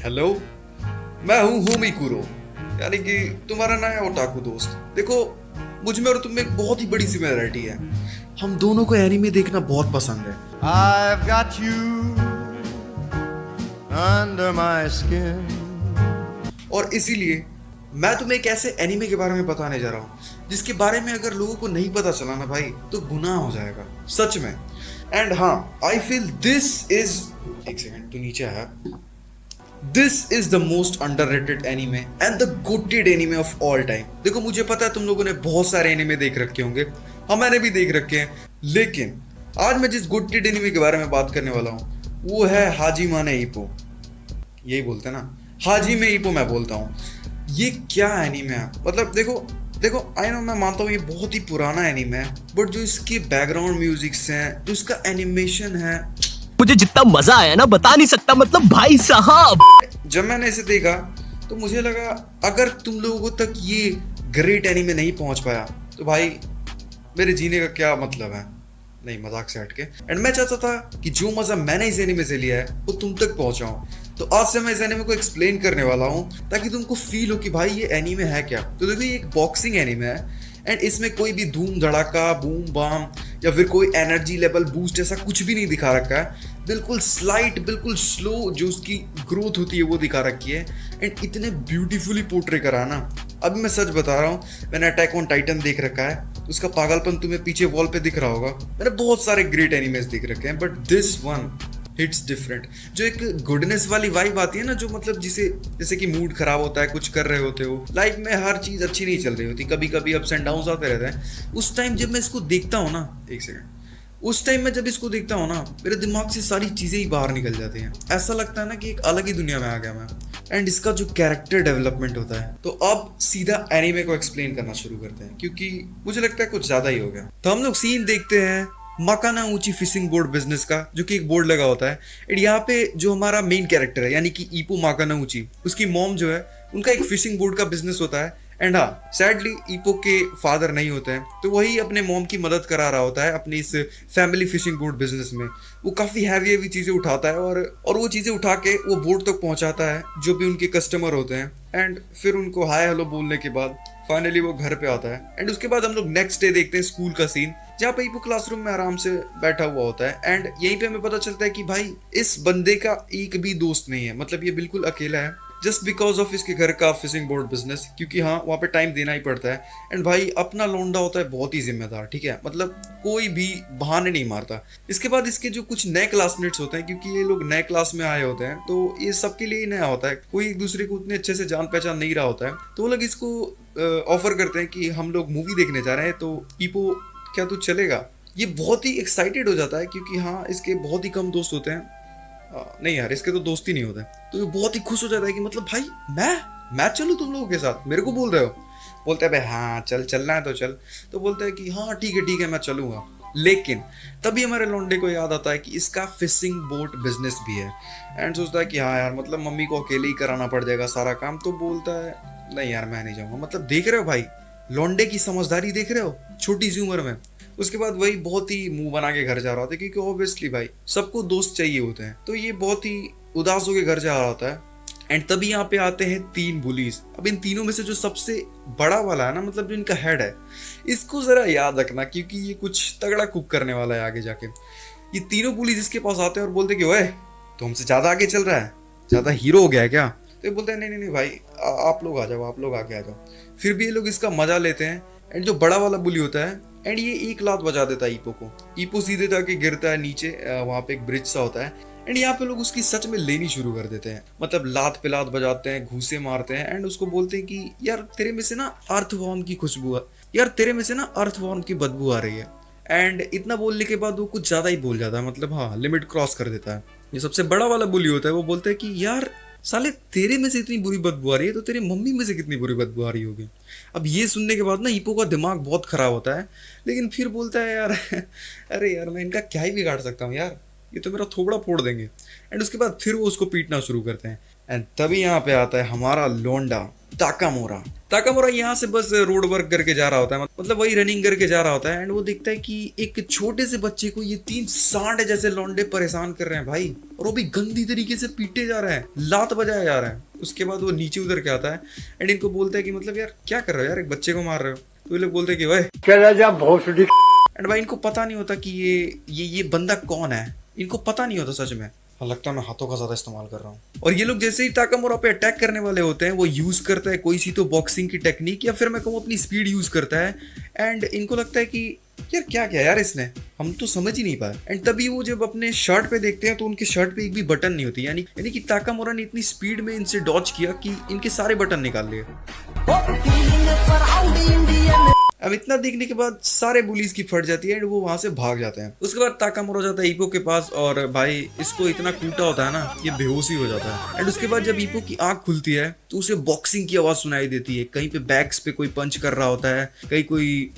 Hello, मैं हूँ होमी कुरो, यानी कि तुम्हारा नया ओटाकू दोस्त। देखो, मुझ में और तुम में एक बहुत ही बड़ी सिमिलरिटी है। हम दोनों को एनीमे देखना बहुत पसंद है। I've got you under my skin. और इसीलिए मैं तुम्हें एक ऐसे एनीमे के बारे में बताने जा रहा हूँ जिसके बारे में अगर लोगों को नहीं पता चला ना भाई, तो गुनाह हो जाएगा सच में। एंड हाँ, आई फील दिस इज, एक सेकंड तू नीचे है, this is the most underrated anime and the GOATed anime of all time. देखो, मुझे पता है तुम लोगों ने बहुत सारे एनीमे देख रखे होंगे, मैंने भी देख रखे हैं, लेकिन आज मैं जिस गोटेड एनीमे के बारे में बात करने वाला हूँ वो है हाजिमा ने ईप्पो। यही बोलते हैं ना, हाजी में ईप्पो मैं बोलता हूँ। ये क्या एनीमे है, मतलब देखो देखो, आई नो, मैं मानता हूँ ये बहुत ही पुराना एनीमे है, बट जो इसके बैकग्राउंड म्यूजिक्स हैं, जो इसका एनिमेशन है, मुझे जितना मजा आया ना बता नहीं सकता। मतलब भाई साहब, जब मैंने इसे देखा तो मुझे लगा अगर तुम लोगों तक ये ग्रेट एनीमे नहीं पहुंच पाया तो भाई मेरे जीने का क्या मतलब है। नहीं, मजाक से हटके, एंड मैं चाहता था कि जो मजा मैंने इस एनीमे से लिया है वो तुम तक पहुंचाऊं। तो आज से मैं इस एनीमे को एक्सप्लेन करने वाला हूं ताकि तुमको फील हो कि भाई ये एनीमे है क्या। तो देखो, ये एक बॉक्सिंग एनीमे है एंड इसमें कोई भी धूम धड़ाका, बूम बाम या फिर कोई एनर्जी लेवल बूस्ट ऐसा कुछ भी नहीं दिखा रखा है। बिल्कुल स्लाइट, बिल्कुल स्लो जो उसकी ग्रोथ होती है वो दिखा रखी है, एंड इतने ब्यूटीफुली पोर्ट्रे करा है ना। अभी मैं सच बता रहा हूँ, मैंने अटैक ऑन टाइटन देख रखा है, उसका पागलपन तुम्हें पीछे वॉल पे दिख रहा होगा। मैंने बहुत सारे ग्रेट एनिमेज देख रखे हैं, but this one hits different. जो एक गुडनेस वाली वाइब आती है ना, जो मतलब जिसे, जैसे कि मूड खराब होता है, कुछ कर रहे होते हो, लाइफ में हर चीज अच्छी नहीं चल रही होती, कभी कभी अप्स एंड डाउन्स आते रहते हैं। उस टाइम जब मैं इसको देखता हूँ ना, एक सेकंड, उस टाइम में जब इसको देखता हूँ ना, मेरे दिमाग से सारी चीजें ही बाहर निकल जाती हैं। ऐसा लगता है ना कि एक अलग ही दुनिया में आ गया मैं। एंड इसका जो कैरेक्टर डेवलपमेंट होता है, तो अब सीधा एनीमे को एक्सप्लेन करना शुरू करते हैं, क्योंकि मुझे लगता है कुछ ज्यादा ही हो गया। तो हम लोग सीन देखते हैं मकाना ऊंची फिशिंग बोर्ड बिजनेस का, जो कि एक बोर्ड लगा होता है। एंड यहाँ पे जो हमारा मेन कैरेक्टर है, यानी कि ईप्पो माकाना ऊंची, उसकी मॉम जो है, उनका एक फिशिंग बोर्ड का बिजनेस होता है। एंड हाँ, सैडली ईप्पो के फादर नहीं होते हैं, तो वही अपने मॉम की मदद करा रहा होता है अपनी इस फैमिली फिशिंग बोट बिजनेस में। वो काफ़ी हैवी हैवी चीज़ें उठाता है और वो चीज़ें उठा के वो बोट तक पहुंचाता है जो भी उनके कस्टमर होते हैं। एंड फिर उनको हाय हेलो बोलने के बाद फाइनली वो घर पे आता है। एंड उसके बाद हम लोग नेक्स्ट डे देखते हैं स्कूल का सीन, जहाँ पे ईप्पो क्लासरूम में आराम से बैठा हुआ होता है। एंड यहीं पे हमें पता चलता है कि भाई इस बंदे का एक भी दोस्त नहीं है, मतलब ये बिल्कुल अकेला है, जस्ट बिकॉज ऑफ इसके घर का फिशिंग बोर्ड बिजनेस, क्योंकि हाँ वहाँ पे टाइम देना ही पड़ता है। एंड भाई अपना लौंडा होता है बहुत ही जिम्मेदार, ठीक है, मतलब कोई भी बहाने नहीं मारता। इसके बाद इसके जो कुछ नए क्लासमेट्स होते हैं, क्योंकि ये लोग नए क्लास में आए होते हैं, तो ये सबके लिए ही नया होता है, कोई एक दूसरे को उतने अच्छे से जान पहचान नहीं रहा होता है। तो वो लोग इसको ऑफर करते हैं कि हम लोग मूवी देखने जा रहे हैं, तो ईप्पो क्या तू चलेगा। ये बहुत ही एक्साइटेड हो जाता है, क्योंकि हाँ इसके बहुत ही कम दोस्त होते हैं। नहीं यार, इसके तो दोस्त ही नहीं होते, तो ये बहुत ही खुश हो जाता है कि मतलब भाई मैं चलूँ तुम लोगों के साथ, मेरे को बोल रहे हो। बोलते हैं भाई हाँ चलना है तो चल। तो बोलता है कि हाँ ठीक है मैं चलूँगा। लेकिन तभी हमारे लौंडे को याद आता है कि इसका फिशिंग बोट बिजनेस भी है। एंड सोचता है कि हाँ यार, मतलब मम्मी को अकेले ही कराना पड़ जाएगा सारा काम। तो बोलता है नहीं यार मैं नहीं जाऊँगा। मतलब देख रहे हो भाई, लौंडे की समझदारी देख रहे हो छोटी सी उम्र में। उसके बाद वही बहुत ही मुंह बना के घर जा रहा होता है, क्योंकि ऑब्वियसली भाई सबको दोस्त चाहिए होते हैं। तो ये बहुत ही उदास होकर घर जा रहा होता है। एंड तभी यहाँ पे आते हैं 3 बुलीज। अब इन तीनों में से जो सबसे बड़ा वाला है ना, मतलब जो इनका हेड है, इसको जरा याद रखना, क्योंकि ये कुछ तगड़ा कुक करने वाला है आगे जाके। ये तीनों बुलीज इसके पास आते हैं और बोलते कि ओए तो हमसे ज्यादा आगे चल रहा है, ज्यादा हीरो हो गया है क्या। तो ये बोलते हैं नहीं भाई, आप लोग आ जाओ, आप लोग आगे आ जाओ। फिर भी ये लोग इसका मजा लेते हैं। एंड जो बड़ा वाला बुली होता है, एंड ये एक लात बजा देता है ईप्पो को। ईप्पो सीधे जाके गिरता है नीचे, वहाँ पे एक ब्रिज सा होता है। एंड यहाँ पे लोग उसकी सच में लेनी शुरू कर देते हैं, मतलब लात पे लात बजाते हैं, घूसे मारते हैं। एंड उसको बोलते हैं कि यार तेरे में से ना अर्थवॉर्म की खुशबू, यार तेरे में से ना अर्थवॉर्म की बदबू आ रही है। एंड इतना बोलने के बाद वो कुछ ज्यादा ही बोल जाता है, मतलब हाँ लिमिट क्रॉस कर देता है। जो सबसे बड़ा वाला बुली होता है वो बोलता है कि यार साले तेरे में से इतनी बुरी बदबू आ रही है, तो तेरी मम्मी में से कितनी बुरी बदबू आ रही होगी। अब ये सुनने के बाद ना ईप्पो का दिमाग बहुत खराब होता है, लेकिन फिर बोलता है यार अरे यार मैं इनका क्या ही बिगाड़ सकता हूँ यार, ये तो मेरा थोबड़ा फोड़ देंगे। एंड उसके बाद फिर वो उसको पीटना शुरू करते हैं। एंड तभी यहाँ पे आता है हमारा लोंडा, ताकामोरा। ताकामोरा यहाँ से बस रोड वर्क करके जा रहा होता है, मतलब वही रनिंग करके जा रहा होता है। एंड वो देखता है कि एक छोटे से बच्चे को ये 3 सांड जैसे लौंडे परेशान कर रहे हैं भाई, और वो भी गंदी तरीके से पीटे जा रहे हैं, लात बजाया जा रहा है। उसके बाद वो नीचे उतर के आता है एंड इनको बोलता है कि मतलब यार क्या कर रहे हो यार, एक बच्चे को मार रहे हो। तो ये लोग बोलते हैं कि भाई, एंड भाई इनको पता नहीं होता कि ये बंदा कौन है, इनको पता नहीं होता सच में। लगता है मैं हाथों का ज्यादा इस्तेमाल कर रहा हूँ। और ये लोग जैसे ही ताकामोरा पे अटैक करने वाले होते हैं, वो यूज करता है कोई सी तो बॉक्सिंग की टेक्निक, या फिर मैं कहूँ अपनी स्पीड यूज करता है। एंड इनको लगता है कि यार क्या क्या यार इसने, हम तो समझ ही नहीं पाए। एंड तभी वो जब अपने शर्ट पे देखते हैं तो उनके शर्ट पे एक भी बटन नहीं होती, यानी कि ताकामोरा ने इतनी स्पीड में इनसे डॉज किया कि इनके सारे बटन निकाल लिए। अब इतना देखने के बाद सारे बुलीज की फट जाती है एंड वो वहां से भाग जाते हैं। उसके बाद ताकामोरा जाता है ईपो के पास, और भाई इसको इतना कूटा होता है ना, ये बेहोश ही हो जाता है। एंड उसके बाद जब ईपो की आंख खुलती है तो उसे बॉक्सिंग की आवाज सुनाई देती है। कहीं पे बैक्स पे कोई पंच कर रहा होता है, कहीं कोई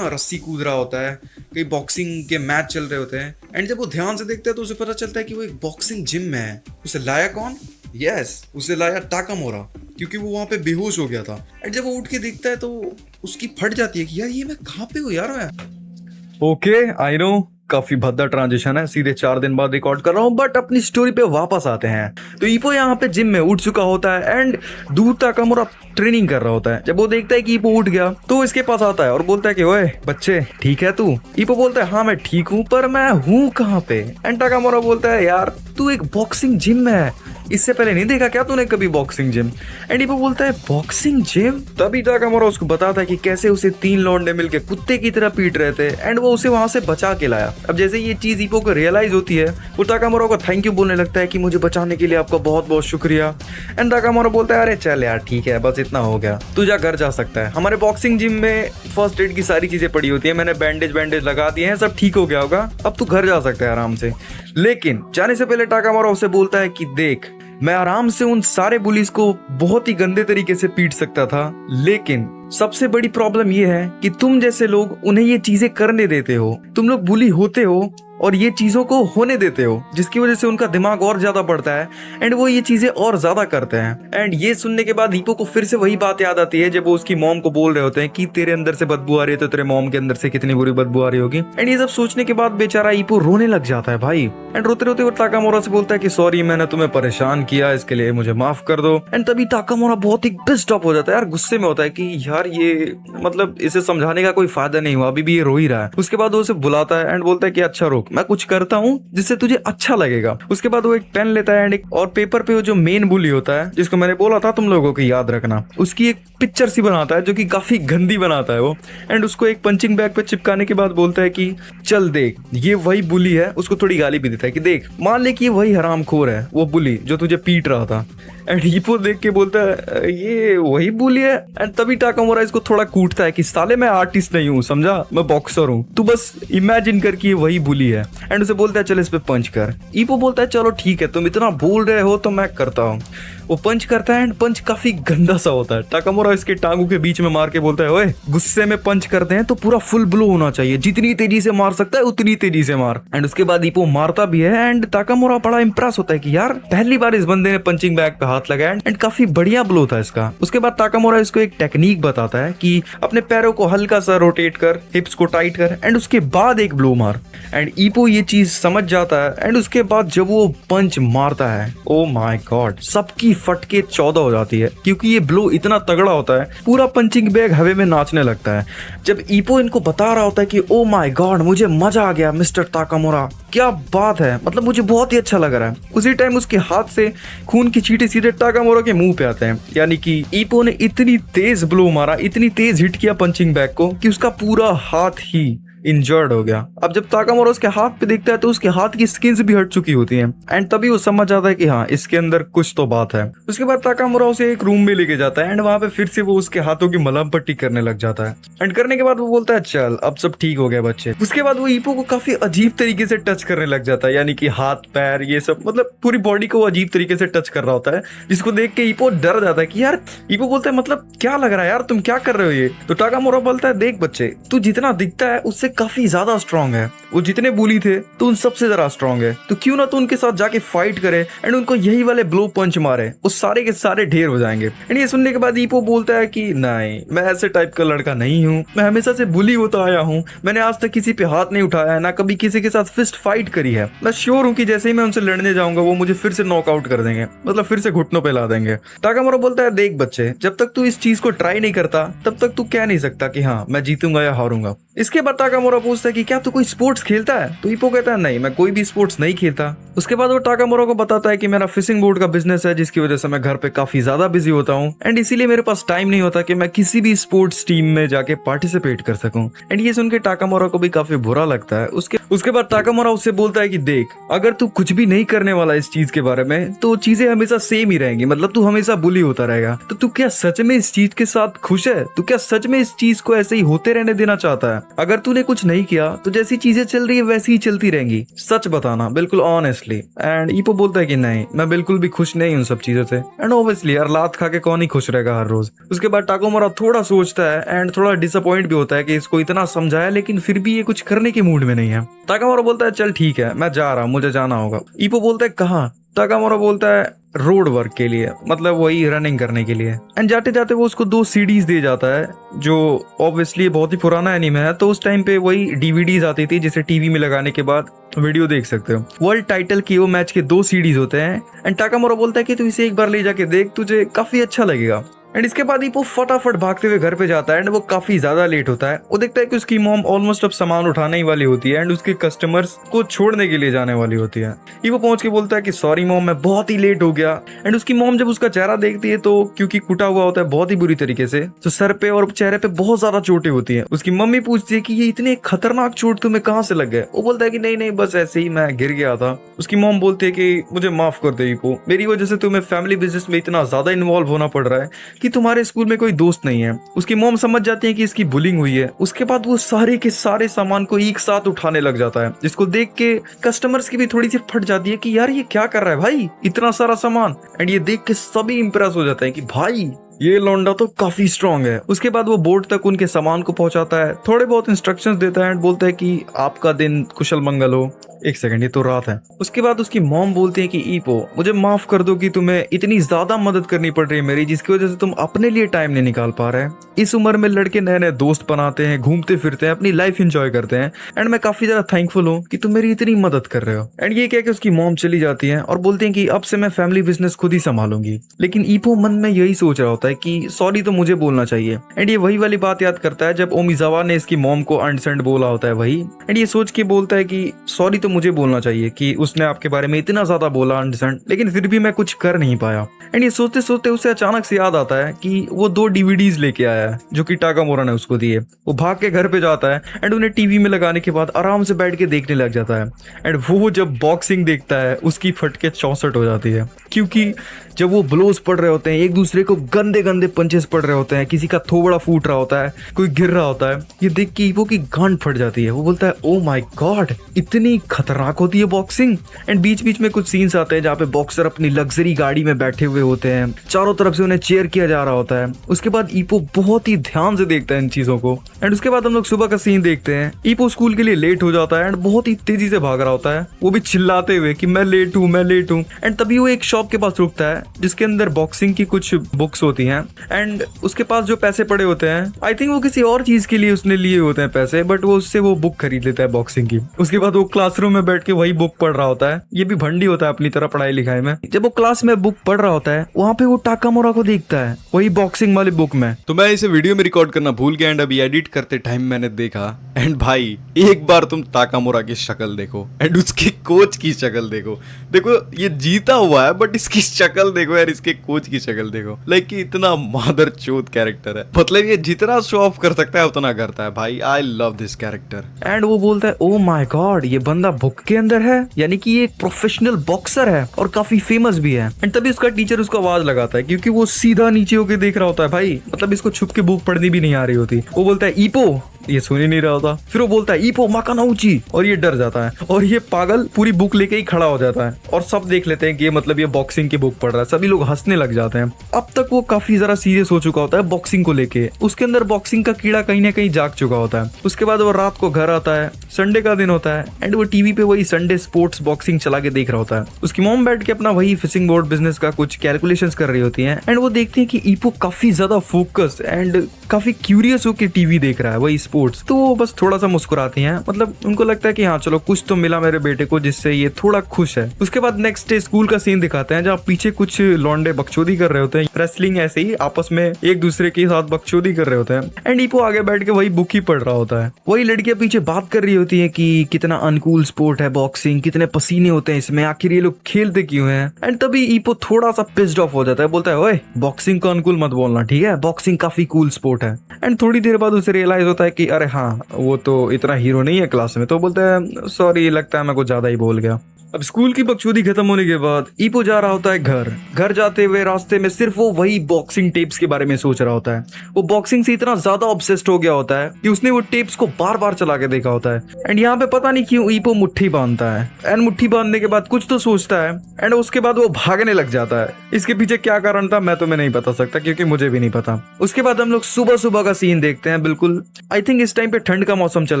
रस्सी कूद रहा होता है, कहीं बॉक्सिंग के मैच चल रहे होते हैं। एंड जब वो ध्यान से देखता है तो उसे पता चलता है कि वो एक बॉक्सिंग जिम में है। उसे लाया कौन? यस, उसे लाया ताकामोरा, क्योंकि वो वहां पे बेहोश हो गया था। एंड जब वो उठ के देखता है तो उसकी फट जाती है कि यार ये मैं कहाँ पे हूँ यार मैं। ओके, आई नो काफी भद्दा ट्रांजिशन है, सीधे 4 दिन बाद रिकॉर्ड कर रहा हूँ, बट अपनी स्टोरी पे वापस आते हैं। तो ईपो यहाँ पे जिम में उठ चुका होता है एंड दूर ताकामोरा ट्रेनिंग कर रहा होता है। जब वो देखता है कि ईपो उठ गया तो इसके पास आता है और बोलता है कि ओए बच्चे ठीक है तू? ईपो बोलता है हाँ मैं ठीक हूँ, पर मैं हूँ कहाँ पे? एंड ताकामोरा बोलता है यार तू एक बॉक्सिंग जिम में है, इससे पहले नहीं देखा क्या तूने कभी बॉक्सिंग जिम? एंड ईपो बोलता है बॉक्सिंग जिम? तभी ताकामोरा उसको बताता है कि कैसे उसे 3 लौंडे मिलके कुत्ते की तरह पीट रहे थे एंड वो उसे वहां से बचा के लाया। अब जैसे ये चीज ईपो को रियलाइज होती है, वो ताकामोरा को थैंक यू बोलने लगता है कि मुझे बचाने के लिए आपका बहुत बहुत शुक्रिया। एंड ताकामोरा बोलता है अरे चल यार ठीक है, बस इतना हो गया, तू जा घर जा सकता है। हमारे बॉक्सिंग जिम में फर्स्ट एड की सारी चीजें पड़ी होती है, मैंने बैंडेज लगा दिए हैं, सब ठीक हो गया होगा, अब तू घर जा सकता है आराम से। लेकिन जाने से पहले ताकामोरा उसे बोलता है कि देख मैं आराम से उन सारे बुलीज को बहुत ही गंदे तरीके से पीट सकता था, लेकिन सबसे बड़ी प्रॉब्लम ये है कि तुम जैसे लोग उन्हें ये चीजें करने देते हो। तुम लोग बुली होते हो और ये चीजों को होने देते हो, जिसकी वजह से उनका दिमाग और ज्यादा बढ़ता है एंड वो ये चीजें और ज्यादा करते हैं। एंड ये सुनने के बाद ईपो को फिर से वही बात याद आती है जब वो उसकी मॉम को बोल रहे होते हैं कि तेरे अंदर से बदबू आ रही है, तो तेरे मॉम के अंदर से कितनी बुरी बदबू आ रही होगी। एंड ये सब सोचने के बाद बेचारा ईपो रोने लग जाता है भाई। एंड रोते रोते वो ताकामोरा से बोलता है कि सॉरी मैंने तुम्हें परेशान किया, इसके लिए मुझे माफ कर दो। एंड तभी ताकामोरा बहुत ही पिस्ड ऑफ हो जाता है यार, गुस्से में होता है कि यार ये मतलब इसे समझाने का कोई फायदा नहीं हुआ, अभी भी ये रो ही रहा है। उसके बाद वो उसे बुलाता है एंड बोलता है कि अच्छा रुक, मैं कुछ करता हूँ जिससे तुझे अच्छा लगेगा। उसके बाद वो एक पेन लेता है एंड एक और पेपर पे वो जो मेन बुली होता है, जिसको मैंने बोला था तुम लोगों को याद रखना, उसकी एक पिक्चर सी बनाता है जो कि काफी गंदी बनाता है वो। एंड उसको एक पंचिंग बैग पे चिपकाने के बाद बोलता है कि चल देख ये वही बुली है। उसको थोड़ी गाली भी देता है कि देख मान ले कि ये वही हरामखोर है, वो बुली जो तुझे पीट रहा था। एंड ईपो देख के बोलता है ये वही बुली है। एंड तभी ताकामोरा इसको थोड़ा कूटता है कि साले मैं आर्टिस्ट नहीं हूँ, समझा, मैं बॉक्सर हूँ, तू बस इमेजिन कर कि ये वही बुली है। एंड उसे बोलता है चल इस पे पंच कर। ईपो बोलता है चलो ठीक है, तुम इतना बोल रहे हो तो मैं करता हूँ। वो पंच करता है एंड पंच काफी गंदा सा होता है। ताकामोरा इसके टांगों के बीच में मार के बोलता है ओए गुस्से में पंच करते हैं तो पूरा फुल ब्लो होना चाहिए, जितनी तेजी से मार सकता है उतनी तेजी से मार। एंड उसके बाद ईपो मारता भी है एंड ताकामोरा बड़ा इंप्रेस होता है कि यार पहली बार इस बंदे ने पंचिंग बैग पे हाथ लगाया एंड काफी बढ़िया ब्लो था इसका। उसके बाद ताकामोरा इसको एक टेक्निक बताता है कि अपने पैरों को हल्का सा रोटेट कर, हिप्स को टाइट कर एंड उसके बाद एक ब्लो मार। एंड ईपो ये चीज समझ जाता है एंड उसके बाद जब वो पंच मारता है ओ माय गॉड सबकी फटके 14 हो जाती है, क्योंकि ये ब्लो इतना तगड़ा होता है पूरा पंचिंग बैग हवा में नाचने लगता है। जब ईपो इनको बता रहा होता है कि ओ माय गॉड मुझे मजा आ गया मिस्टर ताकामोरा, क्या बात है, मतलब मुझे बहुत ही अच्छा लग रहा है, उसी टाइम उसके हाथ से खून की छींटे सीधे ताकामोरा के मुंह पे आते हैं। यानी कि ईपो ने इतनी तेज ब्लो मारा, इतनी तेज हिट किया पंचिंग बैग को कि उसका पूरा हाथ ही इंजर्ड हो गया। अब जब ताकामोरा उसके हाथ पे देखता है तो उसके हाथ की स्किन्स भी हट चुकी होती हैं एंड तभी वो समझ जाता है कि हाँ इसके अंदर कुछ तो बात है। उसके बाद ताकामोरा उसे एक रूम में लेके जाता है एंड वहां पे फिर से वो उसके हाथों की मलहम पट्टी करने लग जाता है। एंड करने के बाद वो बोलता है चल अब सब ठीक हो गया बच्चे। उसके बाद वो ईपो को काफी अजीब तरीके से टच करने लग जाता है, यानी कि हाथ पैर ये सब, मतलब पूरी बॉडी को अजीब तरीके से टच कर रहा होता है, जिसको देख के ईपो डर जाता है कि यार, ईपो बोलता है मतलब क्या लग रहा है यार, तुम क्या कर रहे हो ये? तो ताकामोरा बोलता है देख बच्चे तू जितना दिखता है उससे उनसे काफी ज्यादा स्ट्रांग है, वो जितने बुली थे तो उन सबसे ज्यादा स्ट्रांग है, तो क्यों ना तो उनके साथ जाके फाइट करे एंड उनको यही वाले ब्लो पंच मारे, वो सारे के सारे ढेर हो जाएंगे। एंड ये सुनने के बाद ईपो बोलता है कि नहीं, मैं ऐसे टाइप का लड़का नहीं हूँ, मैं हमेशा से बुली होता आया हूँ, मैंने आज तक किसी पे हाथ नहीं उठाया है, ना कभी किसी के साथ फिस्ट फाइट करी है। मैं श्योर हूँ कि जैसे ही मैं उनसे लड़ने जाऊंगा वो मुझे फिर से नॉकआउट कर देंगे, मतलब फिर से घुटनों पे ला देंगे। ताकामुरा बोलता है देख बच्चे, जब तक तू इस चीज को ट्राई नहीं करता तब तक तू कह नहीं सकता कि हाँ मैं जीतूंगा या हारूंगा। इसके बाद ताकामुरा पूछता है कि क्या तू कोई स्पोर्ट्स खेलता है, तो ईपो कहता है नहीं, मैं कोई भी स्पोर्ट्स नहीं खेलता। उसके बाद वो ताकामुरा को बताता है कि मेरा फिशिंग बोट का बिजनेस है, जिसकी वजह से मैं घर पे काफी ज्यादा बिजी होता हूँ एंड इसीलिए मेरे पास टाइम नहीं होता कि मैं किसी भी स्पोर्ट्स टीम में जाके पार्टिसिपेट कर सकूं। एंड ये सुन के ताकामुरा को भी काफी बुरा लगता है। उसके बाद ताकामुरा उससे बोलता है कि देख, अगर तू कुछ भी नहीं करने वाला इस चीज के बारे में तो चीजें हमेशा सेम ही रहेंगी, मतलब तू हमेशा बुली होता रहेगा। तो तू क्या सच में इस चीज के साथ खुश है? तू क्या सच में इस चीज को ऐसे ही होते रहने देना चाहता है? अगर तूने कुछ नहीं किया तो जैसी चीजें चल रही है वैसी ही चलती रहेंगी, सच बताना बिल्कुल ऑनेस्टली। एंड ईपो बोलता है कि नहीं, मैं बिल्कुल भी खुश नहीं हूँ सब चीजों से। एंड ऑब्वियसली यार, लात खा के कौन ही खुश रहेगा हर रोज। उसके बाद ताकामुरा थोड़ा सोचता है एंड थोड़ा डिसअपॉइंट भी होता है कि इसको इतना समझाया लेकिन फिर भी ये कुछ करने के मूड में नहीं है। ताकामुरा बोलता है चल ठीक है, मैं जा रहा हूँ, मुझे जाना होगा। ईपो बोलता है कहाँ? ताकामुरा बोलता है रोड वर्क के लिए, मतलब वही रनिंग करने के लिए। एंड जाते जाते वो उसको 2 सीडीज दे जाता है, जो ऑब्वियसली बहुत ही पुराना एनीमे है, तो उस टाइम पे वही डीवीडीज आती थी जिसे टीवी में लगाने के बाद वीडियो देख सकते हो। वर्ल्ड टाइटल की वो मैच के 2 सीडीज होते हैं। एंड ताकामुरा बोलता है कि तू इसे एक बार ले जाके देख, तुझे काफी अच्छा लगेगा। एंड इसके बाद ईपो फटाफट भागते हुए घर पे जाता है एंड वो काफी ज्यादा लेट होता है। वो देखता है कि उसकी मॉम ऑलमोस्ट अब सामान उठाने ही वाली होती है एंड उसके कस्टमर्स को छोड़ने के लिए जाने वाली होती है। ईपो पहुंच के बोलता है कि सॉरी मॉम, मैं बहुत ही लेट हो गया। एंड उसकी मॉम जब उसका चेहरा देखती है तो क्योंकि कुटा हुआ होता है बहुत ही बुरी तरीके से, तो सर पे और चेहरे पे बहुत ज्यादा चोटें होती है। उसकी मम्मी पूछती है कि ये इतने खतरनाक चोट तुम्हें कहाँ से लग गए? वो बोलता है कि नहीं नहीं, बस ऐसे ही मैं गिर गया था। उसकी मॉम बोलती है कि मुझे माफ कर दे ईपो, मेरी वजह से तुम्हें फैमिली बिजनेस में इतना ज्यादा इन्वॉल्व होना पड़ रहा है कि तुम्हारे स्कूल में कोई दोस्त नहीं है। उसकी मॉम समझ जाती है कि इसकी बुलिंग हुई है। उसके बाद वो सारे के सारे सामान को एक साथ उठाने लग जाता है, जिसको देख के कस्टमर्स की भी थोड़ी सी फट जाती है कि यार ये क्या कर रहा है भाई, इतना सारा सामान। एंड ये देख के सभी इंप्रेस हो जाते हैं कि भाई ये लौंडा तो काफी स्ट्रांग है। उसके बाद वो बोर्ड तक उनके सामान को पहुंचाता है, थोड़े बहुत इंस्ट्रक्शंस देता है एंड बोलता है कि आपका दिन कुशल मंगल हो। एक सेकंड, ये तो रात है। उसके बाद उसकी मॉम बोलती है कि ईपो, मुझे माफ कर दो कि तुम्हें इतनी ज्यादा मदद करनी पड़ रही है मेरी, जिसकी वजह से तुम अपने लिए टाइम नहीं निकाल पा रहे। इस उम्र में लड़के नए नए दोस्त बनाते हैं, घूमते फिरते हैं, अपनी लाइफ एंजॉय करते हैं एंड मैं काफी ज्यादा थैंकफुल हूँ कि तुम मेरी इतनी मदद कर रहे हो। एंड ये कह के उसकी मॉम चली जाती है और बोलती है कि अब से मैं फैमिली बिजनेस खुद ही संभालूंगी। लेकिन ईपो मन में यही सोच रहा होता है कि सॉरी तो मुझे बोलना चाहिए। एंड ये वही वाली बात याद करता है जब ओमिजावा ने इसकी मॉम को अंडरस्टैंड बोला होता है वही। एंड ये सोच के बोलता है कि सॉरी तो मुझे बोलना चाहिए कि उसने आपके बारे में इतना ज्यादा बोला अंडरस्टैंड, लेकिन फिर भी मैं कुछ कर नहीं पाया। एंड ये सोचते सोचते उसे अचानक से याद आता है कि वो 2 डीवीडीज लेके आया है जो कि ताकामुरा ने उसको दिए। वो भाग के घर पे जाता है एंड उन्हें टीवी में लगाने के बाद आराम से बैठ के देखने लग जाता है। एंड वो जब बॉक्सिंग देखता है उसकी फटके 64 हो जाती है, क्योंकि जब वो ब्लोज पड़ रहे होते हैं, एक दूसरे को गंदे गंदे पंचेस पड़ रहे होते हैं, किसी का थोबड़ा फूट रहा होता है, कोई गिर रहा होता है, ये देख के ईपो की गांड फट जाती है। वो बोलता है ओ माय गॉड, इतनी खतरनाक होती है बॉक्सिंग। एंड बीच बीच में कुछ सीन्स आते हैं जहाँ पे बॉक्सर अपनी लग्जरी गाड़ी में बैठे हुए होते हैं, चारों तरफ से उन्हें चेयर किया जा रहा होता है। उसके बाद ईपो बहुत ही ध्यान से देखता है इन चीजों को। एंड उसके बाद हम लोग सुबह का सीन देखते हैं। ईपो स्कूल के लिए लेट हो जाता है एंड बहुत ही तेजी से भाग रहा होता है, वो भी चिल्लाते हुए कि मैं लेट हूँ, मैं लेट हूँ। एंड तभी वो एक शॉप के पास रुकता है जिसके अंदर बॉक्सिंग की कुछ बुक्स होती हैं। एंड उसके पास जो पैसे पड़े होते हैं, आई थिंक वो किसी और चीज के लिए उसने लिए होते हैं पैसे, बट वो उससे वो बुक खरीद लेता है बॉक्सिंग की। उसके बाद वो क्लासरूम में बैठ के वही बुक पढ़ रहा होता है। ये भी भंडी होता है अपनी तरह पढ़ाई लिखाई में। जब वो क्लास में बुक पढ़ रहा होता है, वहाँ पे वो ताकामुरा को देखता है वही बॉक्सिंग वाली बुक में। तो मैं इसे वीडियो में रिकॉर्ड करना भूल गया एंड अभी एडिट करते टाइम मैंने देखा। एंड भाई एक बार तुम ताकामुरा की शक्ल देखो एंड उसके कोच की शक्ल देखो। देखो ये जीता हुआ है बट इसकी शक्ल देखो यार, इसके कोच की शक्ल देखो। लाइक कि इतना मादर चोद कैरेक्टर है, मतलब ये जितना शो ऑफ कर सकता है उतना करता है भाई। I love this character. And वो बोलता है ओ माय गॉड, ये बंदा बुक के अंदर है, यानी कि ये एक प्रोफेशनल बॉक्सर है और काफी फेमस भी है। एंड तभी उसका टीचर उसको आवाज लगाता है, क्योंकि वो सीधा नीचे होके देख रहा होता है भाई, मतलब इसको छुप के बुक पढ़नी भी नहीं आ रही होती। वो बोलता है ईपो, ये सुन ही नहीं रहा होता। फिर वो बोलता है ईपो माकानाउची, और ये डर जाता है और ये पागल पूरी बुक लेके ही खड़ा हो जाता है और सब देख लेते हैं कि ये मतलब ये बॉक्सिंग की बुक पढ़ रहा है। सभी लोग हंसने लग जाते हैं। अब तक वो काफी ज्यादा सीरियस हो चुका होता है बॉक्सिंग को लेके। उसके अंदर बॉक्सिंग का कीड़ा कहीं ना कहीं जाग चुका होता है। उसके बाद वो रात को घर आता है, संडे का दिन होता है एंड वो टीवी पे वही संडे स्पोर्ट्स बॉक्सिंग चला के देख रहा होता है। उसकी मॉम बैठ के अपना वही फिशिंग बोर्ड बिजनेस का कुछ कैलकुलेशंस कर रही होती हैं एंड वो देखती है कि ईपो काफी ज्यादा फोकस एंड काफी क्यूरियस होकर टीवी देख रहा है वही स्पोर्ट्स। तो वो बस थोड़ा सा मुस्कुराती हैं, मतलब उनको लगता है कि हाँ चलो कुछ तो मिला मेरे बेटे को जिससे ये थोड़ा खुश है। उसके बाद नेक्स्ट डे स्कूल का सीन दिखाते हैं जहाँ पीछे कुछ लौंडे बकचोदी कर रहे होते हैं, रेसलिंग ऐसे ही आपस में एक दूसरे के साथ बकचोदी कर रहे होते हैं एंड ईपो आगे बैठ के वही बुक ही पढ़ रहा होता है। वही लड़कियां पीछे बात कर रही होती है कि कितना अनकूल स्पोर्ट है बॉक्सिंग, कितने पसीने होते हैं इसमें, आखिर ये लोग खेलते क्यों हैं। एंड तभी ईपो थोड़ा सा पिस्ड ऑफ हो जाता है, बोलता है ओए बॉक्सिंग को अनकूल मत बोलना, ठीक है, बॉक्सिंग काफी कूल स्पोर्ट है। एंड थोड़ी देर बाद उसे रियलाइज होता है कि अरे हाँ वो तो इतना हीरो नहीं है क्लास में। तो बोलता है सॉरी, लगता है मैं कुछ ज्यादा ही बोल गया। अब स्कूल की बकचोदी खत्म होने के बाद ईपो जा रहा होता है घर जाते हुए रास्ते में सिर्फ वो वही बॉक्सिंग टेप्स के बारे में सोच रहा होता है। वो बॉक्सिंग से इतना ज्यादा ऑब्सेस्ड हो गया होता है कि उसने वो टेप्स को बार बार चला के देखा होता है। एंड यहाँ पे पता नहीं क्यों ईपो मुट्ठी बांधता है एंड मुट्ठी बांधने के बाद कुछ तो सोचता है एंड उसके बाद वो भागने लग जाता है। इसके पीछे क्या कारण था मैं तुम्हें नहीं बता सकता क्योंकि मुझे भी नहीं पता। उसके बाद हम लोग सुबह सुबह का सीन देखते हैं। बिल्कुल आई थिंक इस टाइम पे ठंड का मौसम चल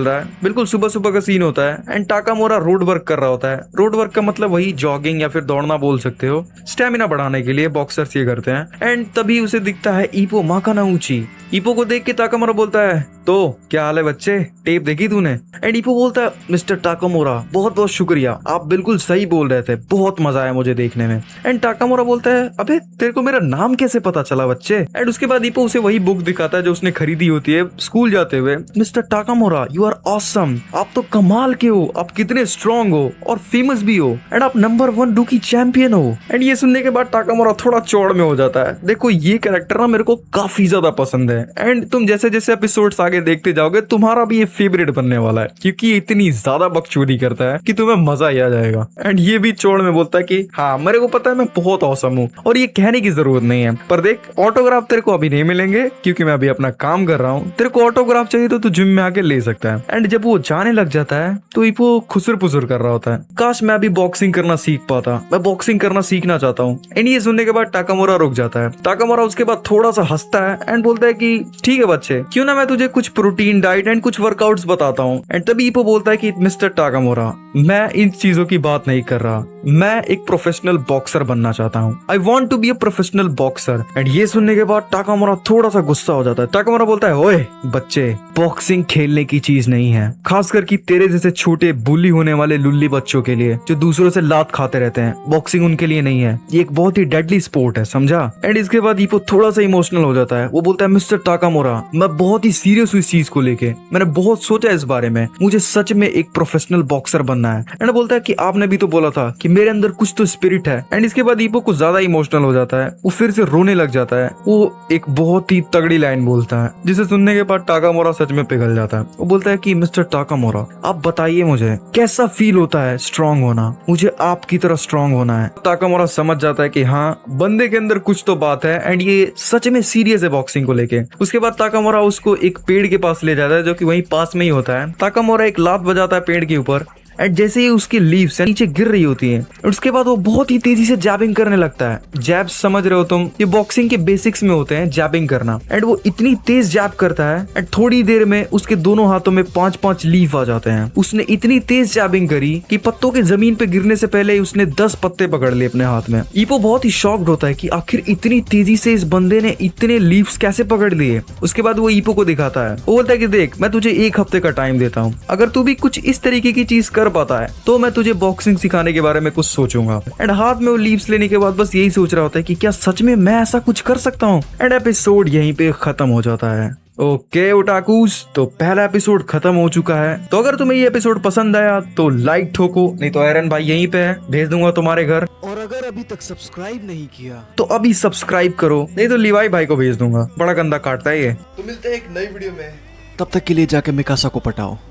रहा है। बिल्कुल सुबह सुबह का सीन होता है एंड टाकामोरा रोड वर्क कर रहा होता है। रोड वर्क का मतलब वही जॉगिंग या फिर दौड़ना बोल सकते हो, स्टेमिना बढ़ाने के लिए बॉक्सर्स ये करते हैं। एंड तभी उसे दिखता है ईपो माकानाउची। ईपो को देख के टाकामोरा बोलता है तो क्या हाल है बच्चे, टेप देखी तूने? एंड ईपो बोलता है मिस्टर टाकामोरा बहुत बहुत शुक्रिया, आप बिल्कुल सही बोल रहे थे, बहुत मजा आया मुझे देखने में। एंड टाकामोरा बोलता है अबे तेरे को मेरा नाम कैसे पता चला बच्चे? एंड उसके बाद ईपो उसे वही बुक दिखाता है जो उसने खरीदी होती है स्कूल जाते हुए। मिस्टर टाकामोरा यू आर ऑसम, आप तो कमाल के हो, आप कितने स्ट्रॉन्ग हो और फेमस भी हो एंड आप नंबर 1 डूकी चैंपियन हो। एंड ये सुनने के बाद टाकामोरा थोड़ा चौड़ में हो जाता है। देखो ये कैरेक्टर ना मेरे को काफी ज्यादा पसंद है एंड तुम जैसे जैसे एपिसोड्स आगे देखते जाओगे तुम्हारा भी ये फेवरेट बनने वाला है क्योंकि ये इतनी ज्यादा बकचोदी करता है कि तुम्हें मजा ही आ जाएगा। एंड ये भी चौड़ में बोलता है कि हाँ मेरे को पता है मैं बहुत औसम हूँ और ये कहने की जरूरत नहीं है, पर देख ऑटोग्राफ तेरे को अभी नहीं मिलेंगे क्योंकि मैं अभी अपना काम कर रहा हूँ। तेरे को ऑटोग्राफ चाहिए तो तू जिम में आके ले सकता है। एंड जब वो जाने लग जाता है तो ईपो खुसर पुसर कर रहा होता है, काश मैं अभी बॉक्सिंग करना सीख पाता, मैं बॉक्सिंग करना सीखना चाहता हूँ। एंड ये सुनने के बाद टाकामोरा रुक जाता है। टाकामोरा उसके बाद थोड़ा सा हंसता है एंड बोलता है कि ठीक है बच्चे, क्यों ना मैं तुझे कुछ प्रोटीन डाइट एंड कुछ वर्कआउट्स बताता हूँ। एंड तभी ईपो बोलता है कि मिस्टर टाकामोरा मैं इन चीजों की बात नहीं कर रहा, मैं एक प्रोफेशनल बॉक्सर बनना चाहता हूँ, I want to be a professional boxer. And ये सुनने के बाद टाकामोरा थोड़ा सा गुस्सा हो जाता है। टाकामोरा बोलता है ओए बच्चे, बॉक्सिंग खेलने की चीज नहीं है, खासकर कि तेरे जैसे छोटे बुली होने वाले लुल्ली बच्चों के लिए जो दूसरों से लात खाते रहते हैं, बॉक्सिंग उनके लिए नहीं है, ये एक बहुत ही डेडली स्पोर्ट है, समझा? एंड इसके बाद ईपो थोड़ा सा इमोशनल हो जाता है। वो बोलता है मिस्टर टाकामोरा मैं बहुत ही सीरियस हूँ इस चीज को लेके, मैंने बहुत सोचा इस बारे में, मुझे सच में एक प्रोफेशनल बॉक्सर बनना है। एंड बोलता है कि आपने भी तो बोला था कि मेरे अंदर कुछ तो स्पिरिट है। एंड इसके बाद ईपो कुछ ज्यादा इमोशनल हो जाता है, वो फिर से रोने लग जाता है। वो एक बहुत ही तगड़ी लाइन बोलता है जिसे सुनने के बाद टाकामोरा सच में पिघल जाता है। वो बोलता है कि मिस्टर टाकामोरा आप बताइए मुझे कैसा फील होता है स्ट्रांग होना, मुझे आपकी तरह स्ट्रांग होना है। टाकामोरा समझ जाता है कि हाँ बंदे के अंदर कुछ तो बात है एंड ये सच में सीरियस है बॉक्सिंग को लेके। उसके बाद टाकामोरा उसको एक पेड़ के पास ले जाता है जो कि वहीं पास में ही होता है। टाकामोरा एक लात बजाता है पेड़ के ऊपर एंड जैसे ही उसकी लीव्स नीचे गिर रही होती हैं, उसके बाद वो बहुत ही तेजी से जैबिंग करने लगता है। जैब्स समझ रहे हो तुम, ये बॉक्सिंग के बेसिक्स में होते हैं जैबिंग करना। एंड वो इतनी तेज जैब करता है एंड थोड़ी देर में उसके दोनों हाथों में 5-5 लीफ आ जाते हैं। उसने इतनी तेज जैबिंग करी कि पत्तों के जमीन पे गिरने से पहले ही उसने 10 पत्ते पकड़ लिए अपने हाथ में। ईपो बहुत ही शॉक्ड होता है कि आखिर इतनी तेजी से इस बंदे ने इतने लीव्स कैसे पकड़ लिए। उसके बाद वो ईपो को दिखाता है, वो बोलता है कि देख मैं तुझे 1 हफ्ते का टाइम देता हूँ, अगर तू भी कुछ इस तरीके की चीज कर पाता है तो मैं तुझे बॉक्सिंग सिखाने के बारे में कुछ सोचूंगा। एंड हाथ में वो लीव्स लेने के बाद बस यही सोच रहा होता है कि क्या सच में मैं ऐसा कुछ कर सकता हूँ। एंड एपिसोड यहीं पे खत्म हो जाता है। ओके ओटाकूस, तो पहला एपिसोड खत्म हो चुका है। तो अगर तुम्हें ये एपिसोड पसंद आया तो लाइक ठोको, नहीं तो आयरन भाई यहीं पे है, भेज दूंगा तुम्हारे घर। और अगर अभी तक सब्सक्राइब नहीं किया तो अभी सब्सक्राइब करो, नहीं तो लिवाई भाई को भेज दूंगा, बड़ा गंदा काटता है ये। तो मिलते हैं एक नई वीडियो में, तब तक के लिए जाके मिकासा को पटाओ।